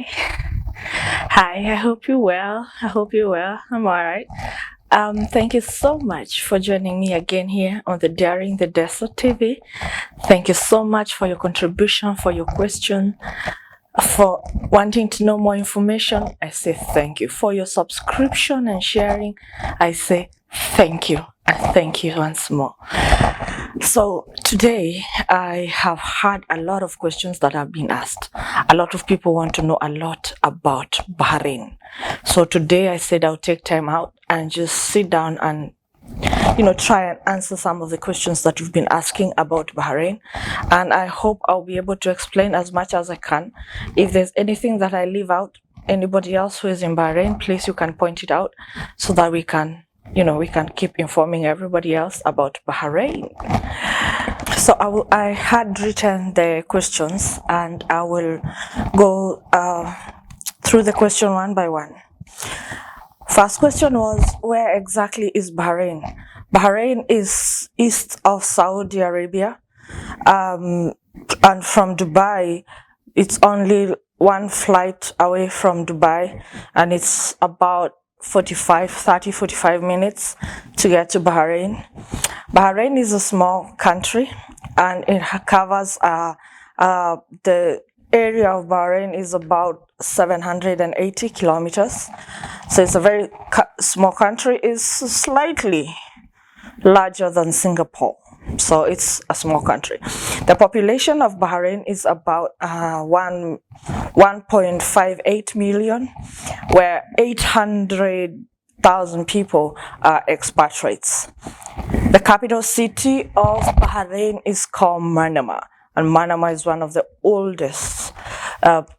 Hi. Hi, I hope you're well. I hope you're well. I'm all right. Thank you so much for joining me again here on the Daring the Desert TV. Thank you so much for your contribution, for your question, for wanting to know more information. I say thank you. For your subscription and sharing, I say thank you. And thank you once more. So today I have had a lot of questions that have been asked. A lot of people want to know a lot about Bahrain. So today I said I'll take time out and just sit down and try and answer some of the questions that you've been asking about Bahrain. And I hope I'll be able to explain as much as I can. If there's anything that I leave out, anybody else who is in Bahrain, please you can point it out so that we can keep informing everybody else about Bahrain. So I had written the questions and I will go through the question one by one. First question was, where exactly is Bahrain? Bahrain is east of Saudi Arabia, and from Dubai, it's only one flight away from Dubai, and it's about 45 minutes to get to Bahrain. Bahrain is a small country, and it covers the area of Bahrain is about 780 kilometers. So it's a very small country. It's slightly larger than Singapore. So it's a small country. The population of Bahrain is about 1.58 million, where 800,000 people are expatriates. The capital city of Bahrain is called Manama, and Manama is one of the oldest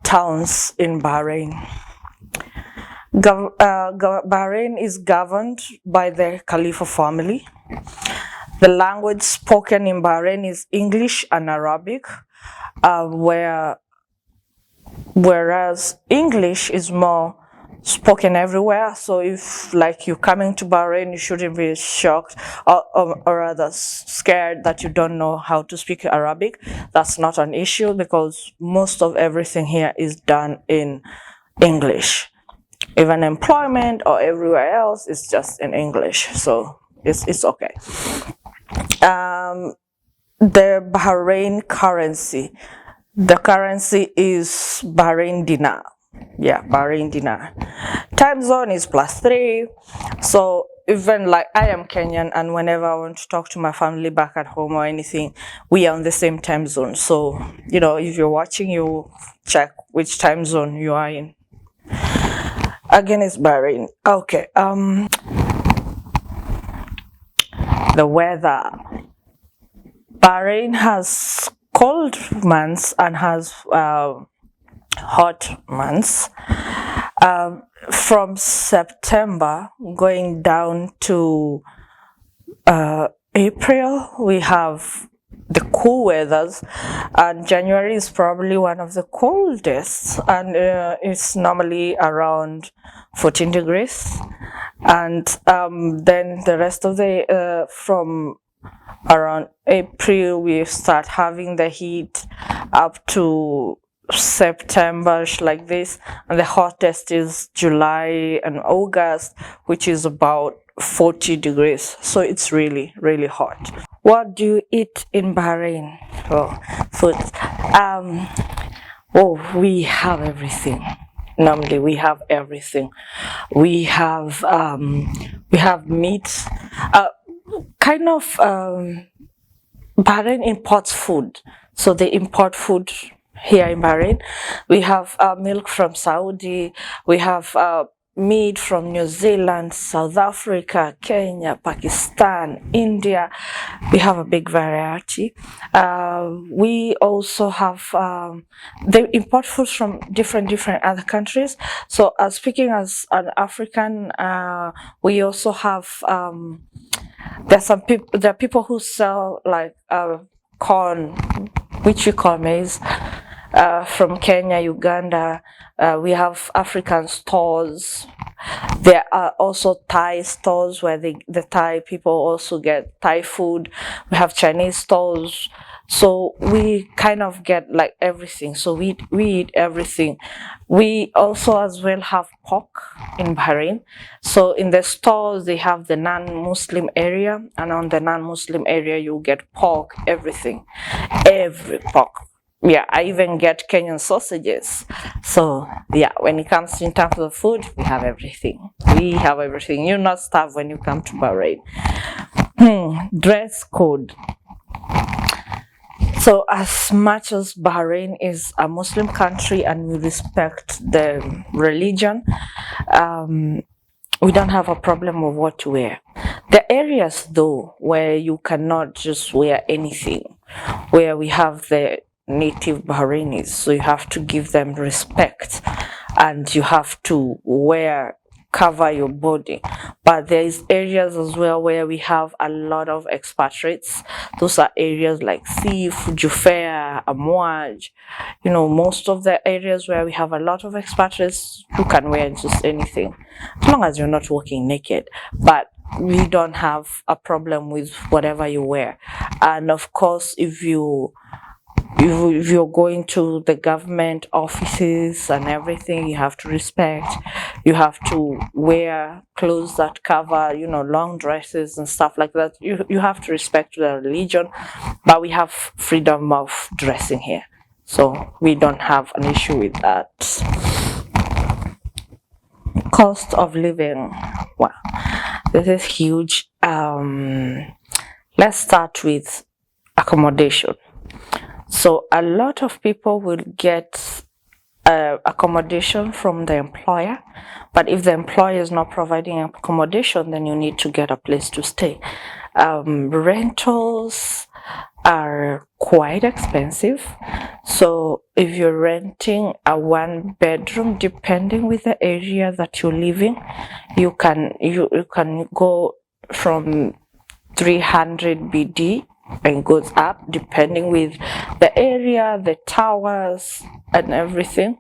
towns in Bahrain. Bahrain is governed by the Khalifa family. The language spoken in Bahrain is English and Arabic, whereas English is more spoken everywhere. So if you're coming to Bahrain, you shouldn't be shocked or rather scared that you don't know how to speak Arabic. That's not an issue because most of everything here is done in English. Even employment or everywhere else is just in English, so it's okay. The Bahrain currency. The currency is Bahrain dinar. Yeah, Bahrain dinar. Time zone is +3. So even I am Kenyan, and whenever I want to talk to my family back at home or anything, we are on the same time zone. So, if you're watching, you check which time zone you are in. Again, it's Bahrain. Okay. The weather. Bahrain has cold months and has hot months. From September going down to April, we have the cool weathers, and January is probably one of the coldest, and it's normally around 14 degrees. And then the rest of the from around April we start having the heat up to September like this, and the hottest is July and August, which is about 40 degrees. So it's really hot. What do you eat in Bahrain? Oh, food. We have everything. Normally we have everything. We have meat. Bahrain imports food, so they import food here in Bahrain. We have milk from Saudi. We have meat from New Zealand, South Africa, Kenya, Pakistan, India. We have a big variety. We also have they import food from different other countries. So speaking as an African, we also have there are people who sell corn, which we call maize, from Kenya, Uganda. We have African stores. There are also Thai stores where the Thai people also get Thai food. We have Chinese stores. So we kind of get like everything. So we eat everything. We also as well have pork in Bahrain. So in the stores they have the non-Muslim area, and on the non-Muslim area you get pork, everything, every pork. Yeah, I even get Kenyan sausages. So yeah, when it comes in terms of food, we have everything. We have everything. You're not starved when you come to Bahrain. Dress code. So as much as Bahrain is a Muslim country and we respect the religion, we don't have a problem of what to wear. The areas though where you cannot just wear anything, where we have the native Bahrainis, so you have to give them respect and you have to cover your body. But there is areas as well where we have a lot of expatriates. Those are areas like Sif, Jufair, Amouaj. You know, most of the areas where we have a lot of expatriates, you can wear just anything as long as you're not walking naked. But we don't have a problem with whatever you wear. And of course, if you're going to the government offices and everything, you have to respect. You have to wear clothes that cover, you know, long dresses and stuff like that. You have to respect the religion, but we have freedom of dressing here, so we don't have an issue with that. Cost of living, wow, this is huge. Let's start with accommodation. So a lot of people will get accommodation from the employer, but if the employer is not providing accommodation, then you need to get a place to stay. Rentals are quite expensive. So if you're renting a 1-bedroom, depending with the area that you live in, you can go from 300 BD and goes up depending with the area, the towers and everything.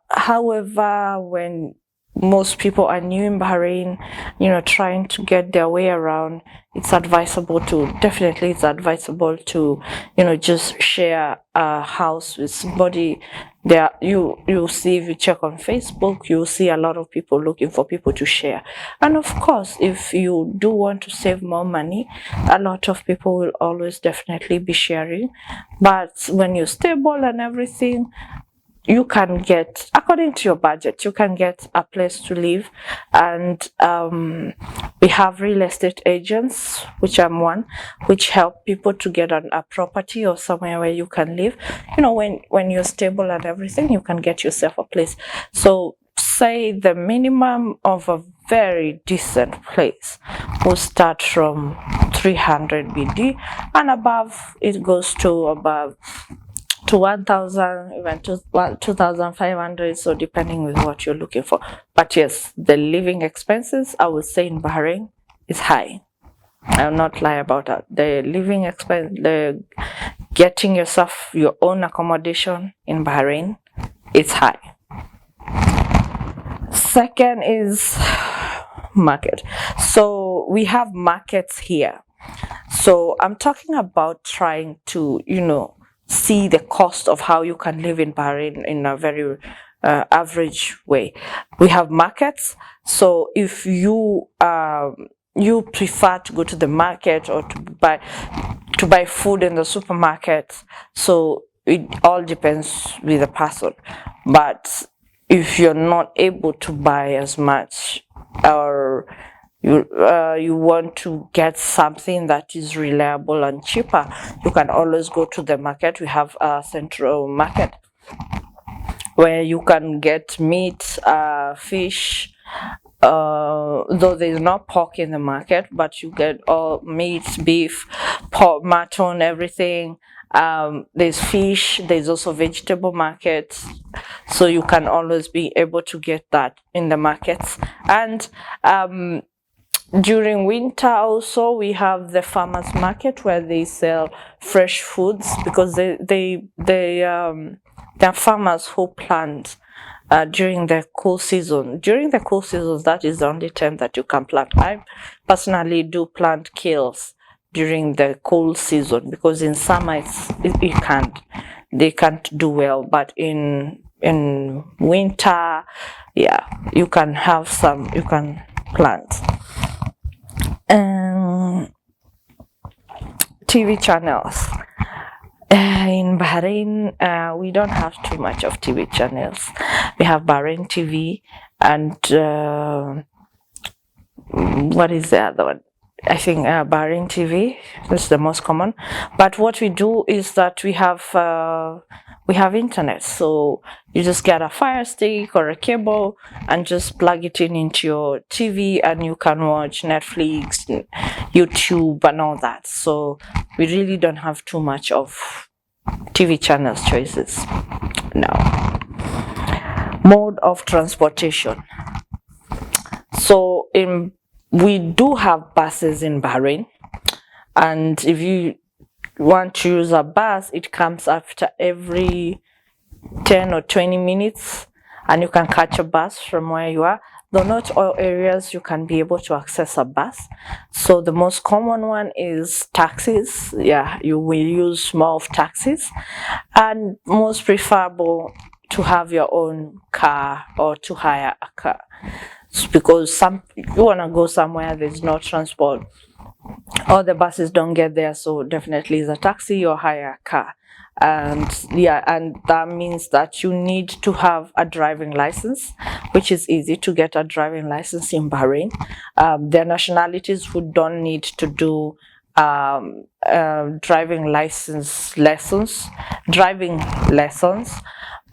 However, when most people are new in Bahrain, you know, trying to get their way around, it's advisable to you know, just share a house with somebody. There, you see, if you check on Facebook, you'll see a lot of people looking for people to share. And of course, if you do want to save more money, a lot of people will always definitely be sharing. But when you're stable and everything, you can get, according to your budget, you can get a place to live. And we have real estate agents, which I'm one, which help people to get a property or somewhere where you can live. You know, when you're stable and everything, you can get yourself a place. So say the minimum of a very decent place will start from 300 BD, and above it goes to above to 1,000, even to 2,500. So depending with what you're looking for. But yes, the living expenses, I would say, in Bahrain is high. I'll not lie about that. The living expense, the getting yourself your own accommodation in Bahrain, it's high. Second is market. So we have markets here. So I'm talking about trying to, you know, see the cost of how you can live in Bahrain in a very average way. We have markets. So if you you prefer to go to the market or to buy food in the supermarket, so it all depends with the person. But if you're not able to buy as much, or you want to get something that is reliable and cheaper, you can always go to the market. We have a central market where you can get meat, fish, though there's not pork in the market, but you get all meat, beef, pork, mutton, everything. There's fish, there's also vegetable markets, so you can always be able to get that in the markets. And during winter also we have the farmers market where they sell fresh foods, because they're farmers who plant during the cool season. During the cool seasons, that is the only time that you can plant. I personally do plant kales during the cool season, because in summer they can't do well, but in winter, yeah, you can plant. TV channels. In Bahrain, we don't have too much of TV channels. We have Bahrain TV and what is the other one? I think Bahrain TV is the most common. But what we do is that we have internet, so you just get a Fire Stick or a cable and just plug it into your TV, and you can watch Netflix, YouTube, and all that. So we really don't have too much of TV channels choices. Now, mode of transportation. So we do have buses in Bahrain, and if you want to use a bus, it comes after every 10 or 20 minutes, and you can catch a bus from where you are. Though not all areas you can be able to access a bus. So the most common one is taxis. Yeah, you will use more of taxis, and most preferable to have your own car or to hire a car, because you want to go somewhere there's no transport or the buses don't get there, so definitely is a taxi or hire a car. And yeah, and that means that you need to have a driving license, which is easy to get a driving license in Bahrain. There are nationalities who don't need to do driving lessons,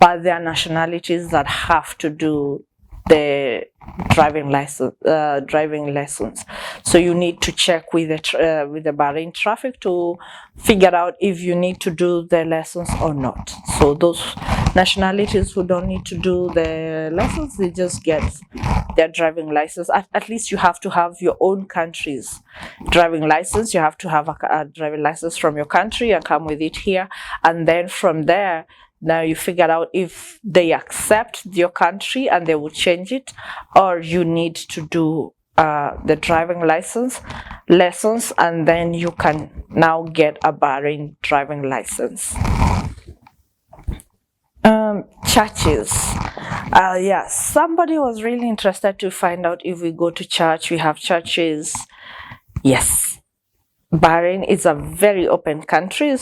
but there are nationalities that have to do the driving lessons. So you need to check with the Bahrain traffic to figure out if you need to do the lessons or not. So those nationalities who don't need to do the lessons, they just get their driving license. At least you have to have your own country's driving license. You have to have a driving license from your country and come with it here, and then from there, now you figure out if they accept your country and they will change it, or you need to do the driving license lessons, and then you can now get a Bahrain driving license. Churches. Yeah, somebody was really interested to find out if we go to church. We have churches. Yes. Bahrain is a very open country,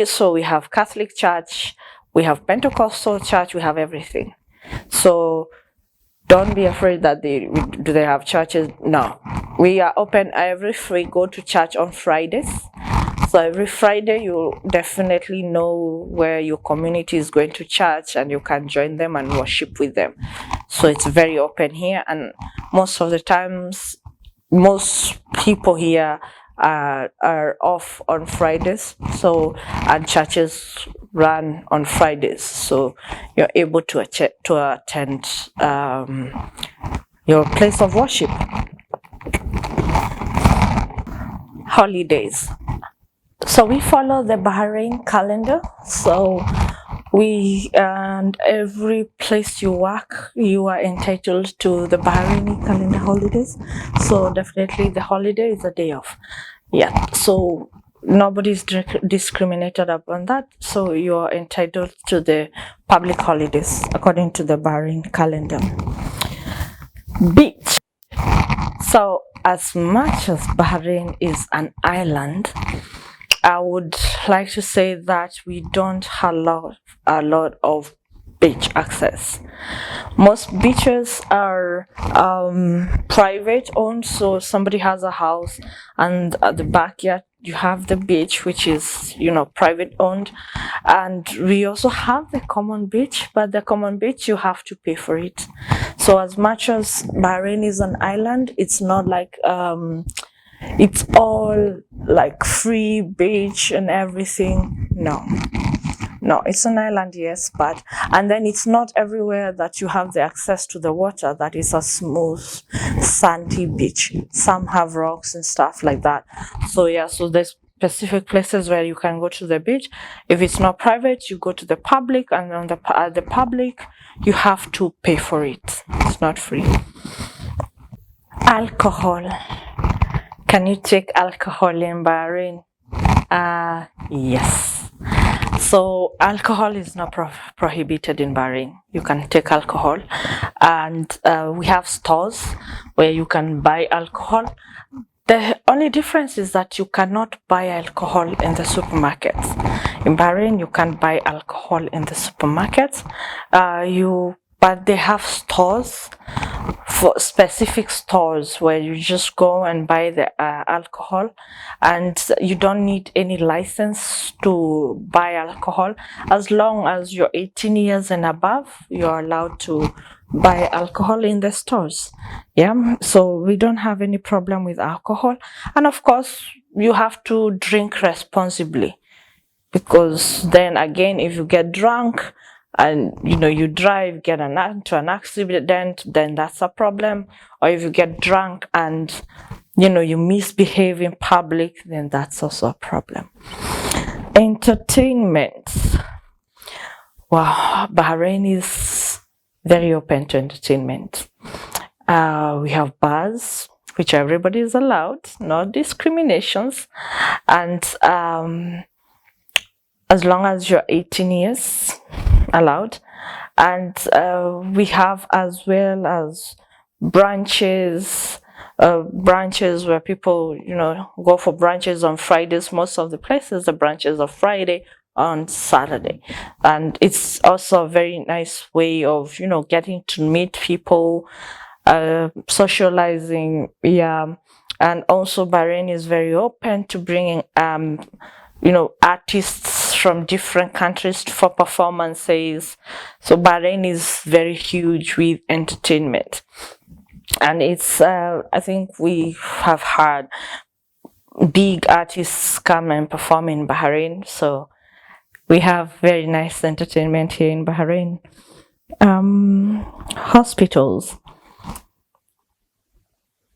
so we have Catholic Church, we have Pentecostal Church, we have everything. So don't be afraid that do they have churches. No, we are open. We go to church on Fridays. So every Friday you'll definitely know where your community is going to church, and you can join them and worship with them. So it's very open here, and most of the times, most people here are off on Fridays, so, and churches run on Fridays, so you're able to attend your place of worship. Holidays. So we follow the Bahrain calendar. So and every place you work, you are entitled to the Bahraini calendar holidays. So definitely the holiday is a day off. Yeah, so nobody's discriminated upon that. So you are entitled to the public holidays according to the Bahrain calendar. Beach. So as much as Bahrain is an island, I would like to say that we don't allow a lot of beach access. Most beaches are private owned, so somebody has a house and at the backyard you have the beach, which is, private owned. And we also have the common beach, but the common beach you have to pay for it. So as much as Bahrain is an island, it's not like it's all like free beach and everything. No, it's an island, yes, and then it's not everywhere that you have the access to the water that is a smooth sandy beach. Some have rocks and stuff like that. So yeah, so there's specific places where you can go to the beach. If it's not private, you go to the public, and on the public you have to pay for it. It's not free. Alcohol. Can you take alcohol in Bahrain? Yes. So alcohol is not prohibited in Bahrain. You can take alcohol, and we have stores where you can buy alcohol. The only difference is that you cannot buy alcohol in the supermarkets. In Bahrain, you can buy alcohol in the supermarkets. But they have stores, for specific stores, where you just go and buy the alcohol, and you don't need any license to buy alcohol. As long as you're 18 years and above, you're allowed to buy alcohol in the stores. Yeah, so we don't have any problem with alcohol. And of course, you have to drink responsibly, because then again, if you get drunk and you drive, get into an accident, then that's a problem. Or if you get drunk and you misbehave in public, then that's also a problem. Entertainment. Wow, Bahrain is very open to entertainment. We have bars, which everybody is allowed, no discriminations, and as long as you're 18 years, allowed. And we have as well as branches where people go for branches on Fridays. Most of the places, the branches are Friday on Saturday, and it's also a very nice way of getting to meet people, socializing. Yeah. And also Bahrain is very open to bringing artists from different countries for performances. So Bahrain is very huge with entertainment, and it's I think we have had big artists come and perform in Bahrain, so we have very nice entertainment here in Bahrain. Hospitals.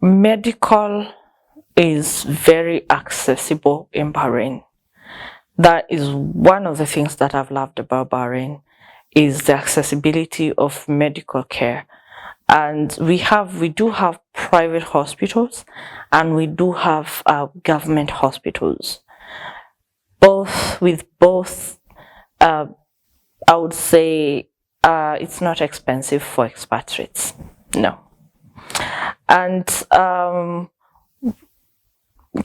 Medical is very accessible in Bahrain. That is one of the things that I've loved about Bahrain, is the accessibility of medical care. And we do have private hospitals, and we do have government hospitals. Both I would say it's not expensive for expatriates, no. And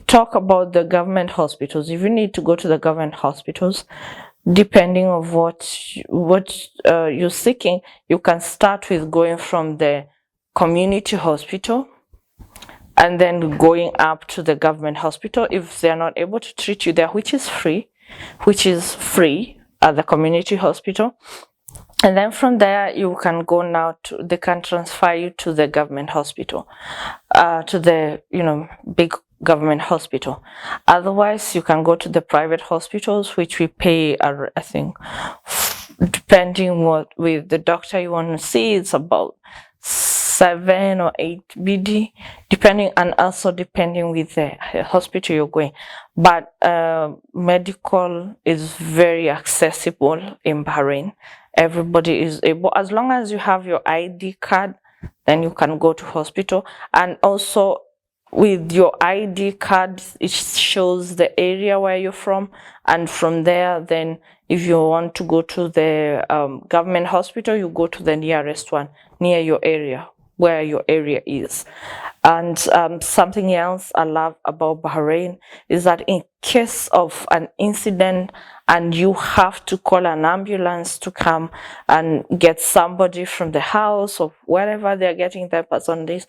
talk about the government hospitals. If you need to go to the government hospitals, depending on what you're seeking, you can start with going from the community hospital and then going up to the government hospital if they're not able to treat you there, which is free at the community hospital. And then from there, you can go now they can transfer you to the government hospital, to the big government hospital. Otherwise, you can go to the private hospitals, which we pay, I think, depending with the doctor you want to see, it's about 7 or 8 BD, depending, and also depending with the hospital you're going. But medical is very accessible in Bahrain. Everybody is able, as long as you have your ID card, then you can go to hospital. And also with your ID card, it shows the area where you're from, and from there, then if you want to go to the government hospital, you go to the nearest one near your area, where your area is. And something else I love about Bahrain is that in case of an incident and you have to call an ambulance to come and get somebody from the house or wherever they're getting that person, the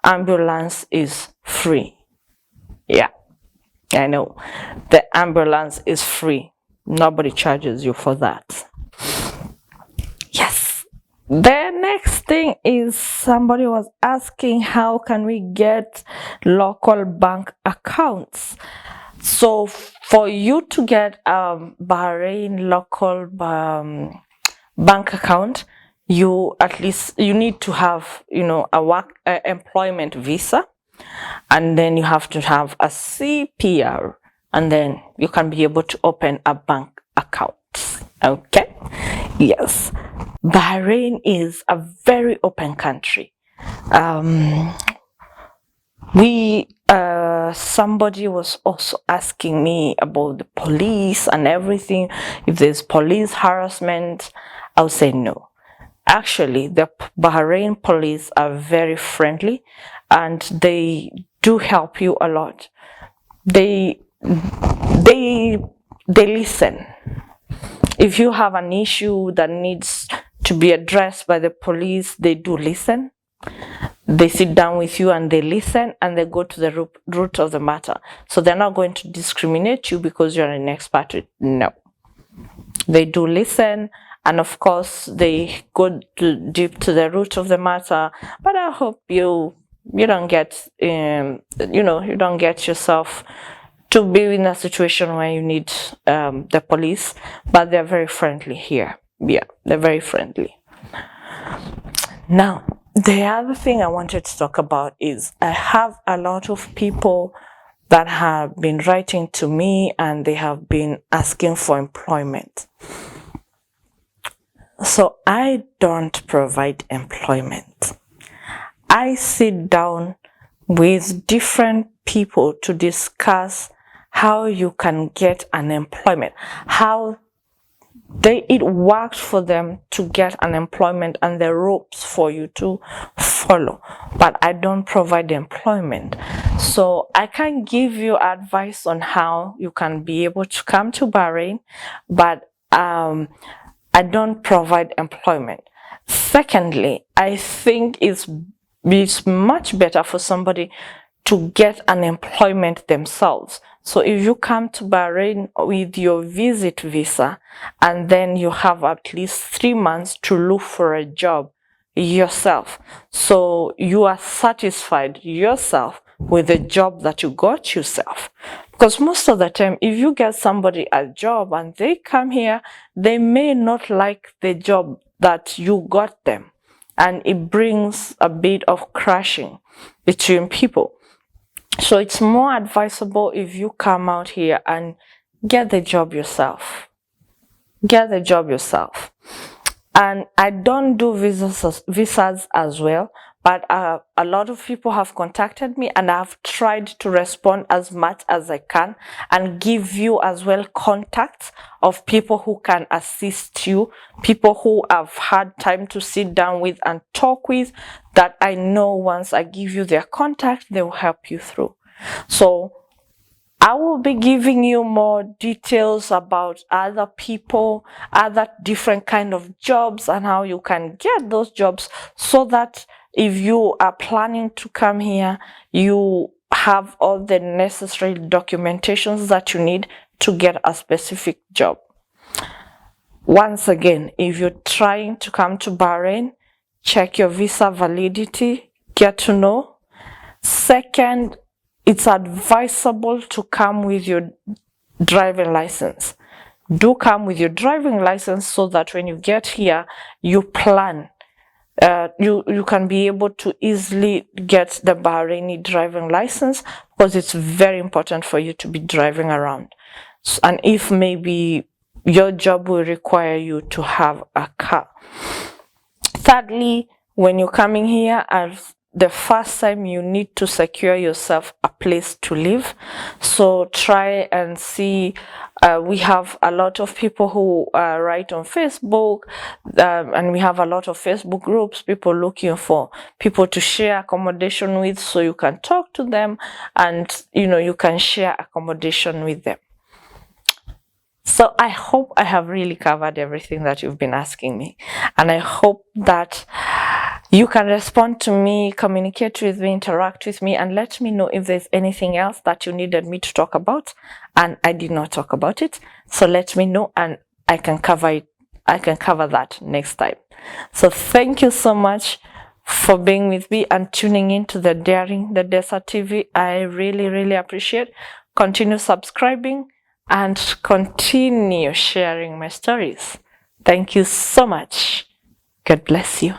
ambulance is free. Yeah, I know. The ambulance is free. Nobody charges you for that. Yes. The next thing is, somebody was asking, how can we get local bank accounts? So for you to get a Bahrain local bank account, you need to have a employment visa, and then you have to have a CPR, and then you can be able to open a bank account. Okay, yes. Bahrain is a very open country. Somebody was also asking me about the police and everything. If there's police harassment, I'll say no. Actually, the Bahrain police are very friendly and they do help you a lot. They listen. If you have an issue that needs to be addressed by the police, they do listen. They sit down with you and they listen and they go to the root of the matter. So they're not going to discriminate you because you're an expert. No. They do listen, and of course they go deep to the root of the matter. But I hope you don't get you don't get yourself to be in a situation where you need the police. But they're very friendly here. Yeah, they're very friendly. Now, the other thing I wanted to talk about is I have a lot of people that have been writing to me and they have been asking for employment. So I don't provide employment. I sit down with different people to discuss how you can get an employment, how it worked for them to get an employment and the ropes for you to follow. But I don't provide employment. So I can give you advice on how you can be able to come to Bahrain, but I don't provide employment. Secondly, I think it's much better for somebody to get an employment themselves. So if you come to Bahrain with your visit visa and then you have at least 3 months to look for a job yourself, so you are satisfied yourself with the job that you got yourself. Because most of the time, if you get somebody a job and they come here, they may not like the job that you got them, and it brings a bit of crashing between people. So it's more advisable if you come out here and get the job yourself. Get the job yourself. And I don't do visas as well, but a lot of people have contacted me and I've tried to respond as much as I can and give you as well contacts of people who can assist you, people who have had time to sit down with and talk with, that I know once I give you their contact, they will help you through. So I will be giving you more details about other people, other different kind of jobs and how you can get those jobs, so that if you are planning to come here, you have all the necessary documentations that you need to get a specific job. Once again, if you're trying to come to Bahrain, check your visa validity, get to know. Second, it's advisable to come with your driving license. Do come with your driving license so that when you get here, you plan. You can be able to easily get the Bahraini driving license, because it's very important for you to be driving around. And if maybe your job will require you to have a car. Thirdly, when you're coming here, as the first time, you need to secure yourself a place to live. So try and see. We have a lot of people who write on Facebook, and we have a lot of Facebook groups, people looking for people to share accommodation with, so you can talk to them and you can share accommodation with them. So I hope I have really covered everything that you've been asking me, and I hope that you can respond to me, communicate with me, interact with me, and let me know if there's anything else that you needed me to talk about and I did not talk about it. So let me know and I can cover it. I can cover that next time. So thank you so much for being with me and tuning in to the Daring the Desert TV. I really appreciate. Continue subscribing and continue sharing my stories. Thank you so much. God bless you.